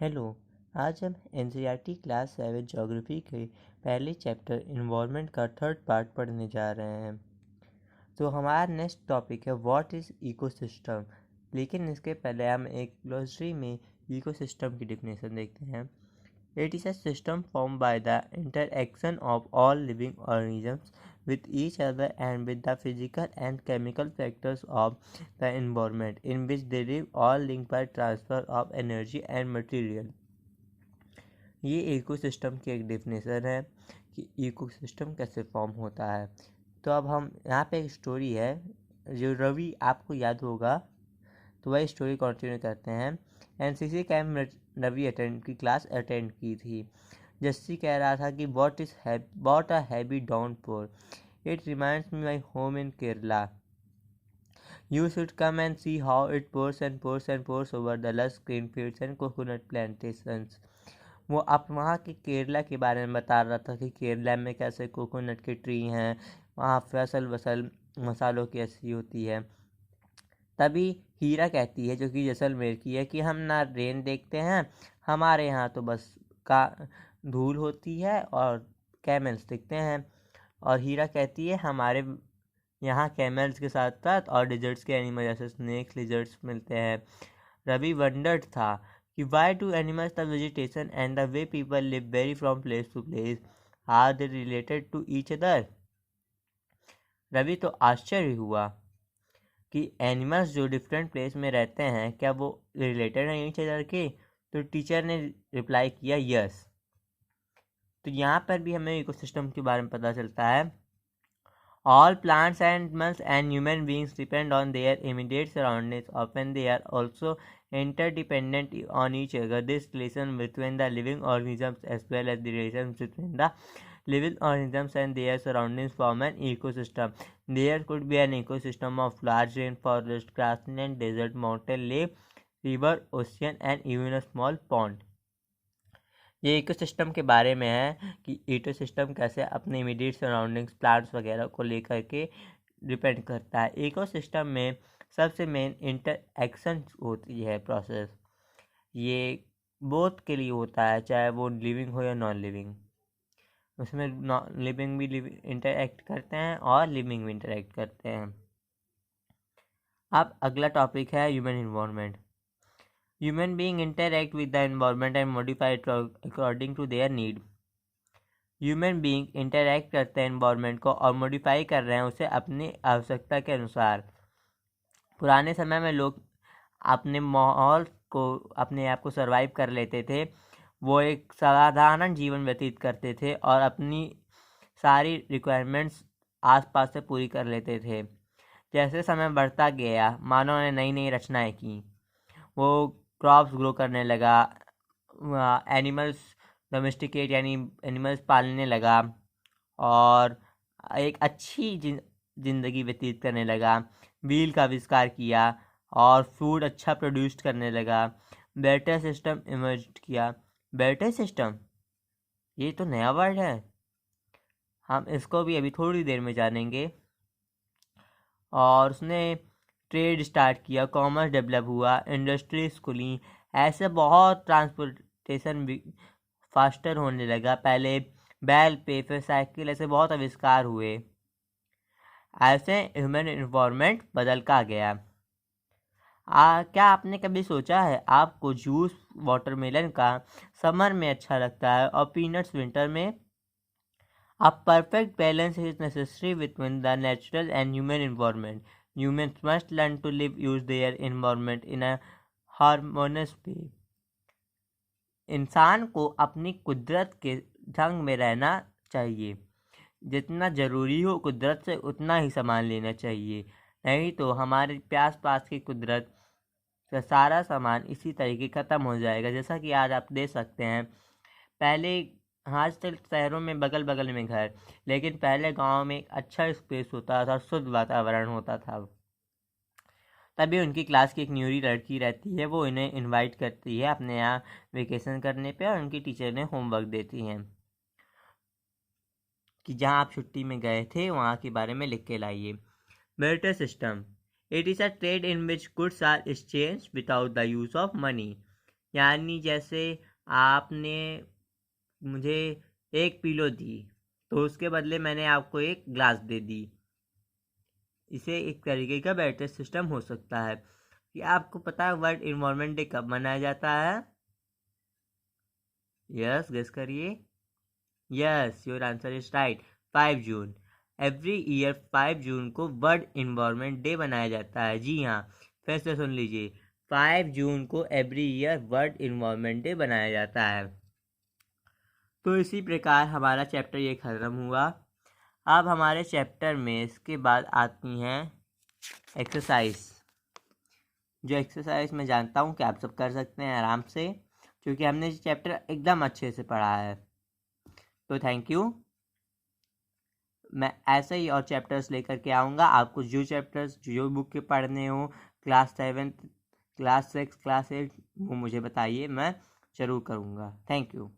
Hello. आज हम NCERT class 7 geography के पहले चैप्टर इन्वायरमेंट का थर्ड पार्ट पढ़ने जा रहे हैं। तो हमारा नेक्स्ट टॉपिक है व्हाट इज़ इकोसिस्टम। लेकिन इसके पहले हम एक ग्लोसरी में इकोसिस्टम की डेफिनेशन देखते हैं। It is a system form by the interaction of all living organisms with each other and with the physical and chemical factors of the environment in which they live, all linked by transfer of energy and material। ये ecosystem की एक definition है कि ecosystem कैसे form होता है। तो अब हम यहाँ पे एक स्टोरी है जो रवि आपको याद होगा, तो वही स्टोरी कंटिन्यू करते हैं। एनसीसी कैंप में रवि अटेंड की क्लास अटेंड की थी। जस्सी कह रहा था कि what a heavy downpour, it reminds me my home in Kerala. You should come and see how it pours and pours and pours over the lush green fields and coconut plantations। वो आप वहाँ के केरला के बारे में बता रहा था कि केरला में कैसे कोकोनट के ट्री हैं, वहाँ फसल मसालों की ऐसी होती है। तभी हीरा कहती है, जो कि जैसलमेर की है, कि हम ना रेन देखते हैं, हमारे यहाँ तो बस का धूल होती है और कैमल्स दिखते हैं। और हीरा कहती है हमारे यहाँ कैमल्स के साथ साथ और डिजर्ट्स के एनिमल जैसे स्नेक्स लिजर्ट्स मिलते हैं। रवि वंडर्ड था कि why do animals the vegetation and the way people live vary from place to place, are they related to each other. Ravi तो आश्चर्य हुआ कि एनिमल्स जो डिफरेंट प्लेस में रहते हैं क्या वो रिलेटेड हैं ईच अदर के। तो टीचर ने रिप्लाई किया यस। तो यहाँ पर भी हमें इकोसिस्टम के बारे में पता चलता है। All plants, animals and human beings depend on their immediate surroundings. Often they are also interdependent on each other. This relation between the living organisms as well as the relations between the living organisms and their surroundings form an ecosystem. There could be an ecosystem of large rainforest, grassland, desert, mountain, lake, river, ocean and even a small pond। ये ecosystem के बारे में है कि ecosystem कैसे अपने immediate surroundings plants वगैरह को लेकर के डिपेंड करता है। इकोसिस्टम में सबसे मेन इंटरएक्शन होती है प्रोसेस, ये बोथ के लिए होता है, चाहे वो लिविंग हो या नॉन लिविंग। उसमें नॉन लिविंग भी इंटरएक्ट करते हैं और लिविंग भी इंटरएक्ट करते हैं। अब अगला टॉपिक है human environment. Human beings interact with the environment and modify it according to their need। Human being interact करते हैं एनवायरनमेंट को और मॉडिफाई कर रहे हैं उसे अपनी आवश्यकता के अनुसार। पुराने समय में लोग अपने माहौल को अपने आप को सरवाइव कर लेते थे, वो एक साधारण जीवन व्यतीत करते थे और अपनी सारी रिक्वायरमेंट्स आसपास से पूरी कर लेते थे। जैसे समय बढ़ता गया, मानव ने नई नई रचनाएं की, वो क्रॉप्स ग्रो करने लगा, एनिमल्स डोमेस्टिकेट यानी एनिमल्स पालने लगा और एक अच्छी ज़िंदगी व्यतीत करने लगा, व्हील का आविष्कार किया और फूड अच्छा प्रोड्यूस करने लगा, बेटर सिस्टम इमर्ज किया। बेटर सिस्टम, ये तो नया वर्ड है, हम इसको भी अभी थोड़ी देर में जानेंगे। और उसने ट्रेड स्टार्ट किया, कॉमर्स डेवलप हुआ, इंडस्ट्रीज खुली, ऐसे बहुत ट्रांसपोर्टेशन भी फास्टर होने लगा। पहले बैल पे फिर साइकिल, ऐसे बहुत आविष्कार हुए। ऐसे ह्यूमन इन्वायरमेंट बदल का गया। क्या आपने कभी सोचा है आपको जूस वाटरमेलन का समर में अच्छा लगता है और पीनट्स विंटर में? A perfect balance is necessary between the natural and human environment. Humans must learn to use their environment in a harmonious way। इंसान को अपनी कुदरत के ढंग में रहना चाहिए। जितना ज़रूरी हो कुदरत से उतना ही सामान लेना चाहिए, नहीं तो हमारे प्यास पास की कुदरत का सारा सामान इसी तरीके ख़त्म हो जाएगा। जैसा कि आज आप देख सकते हैं, पहले आजकल शहरों में बगल बगल में घर, लेकिन पहले गांव में एक अच्छा स्पेस होता था, शुद्ध वातावरण होता था। तभी उनकी क्लास की एक न्यूरी लड़की रहती है, वो इन्हें इनवाइट करती है अपने यहाँ वेकेशन करने पे और उनकी टीचर ने होमवर्क देती हैं कि जहाँ आप छुट्टी में गए थे वहाँ के बारे में लिख के लाइए। Barter system, it is a trade in which goods are exchange without the use of money. यानी जैसे आपने मुझे एक पिलो दी तो उसके बदले मैंने आपको एक ग्लास दे दी। इसे एक तरीके का बैटर सिस्टम हो सकता है। कि आपको पता है वर्ल्ड इन्वायरमेंट डे कब मनाया जाता है? यस, गेस करिए। Yes, your answer is right, 5 June. Every year 5 जून को वर्ल्ड इन्वायरमेंट डे मनाया जाता है। जी हाँ, फिर से सुन लीजिए, 5 जून को every year world environment day मनाया जाता है। तो इसी प्रकार हमारा चैप्टर ये ख़त्म हुआ। अब हमारे चैप्टर में इसके बाद आती हैं एक्सरसाइज। जो एक्सरसाइज मैं जानता हूँ कि आप सब कर सकते हैं आराम से, क्योंकि हमने ये चैप्टर एकदम अच्छे से पढ़ा है। तो थैंक यू। मैं ऐसे ही और चैप्टर्स लेकर के आऊँगा। आपको जो चैप्टर्स जो बुक के पढ़ने हो, क्लास 7, क्लास 6, क्लास 8, वो मुझे बताइए, मैं ज़रूर करूँगा। Thank you.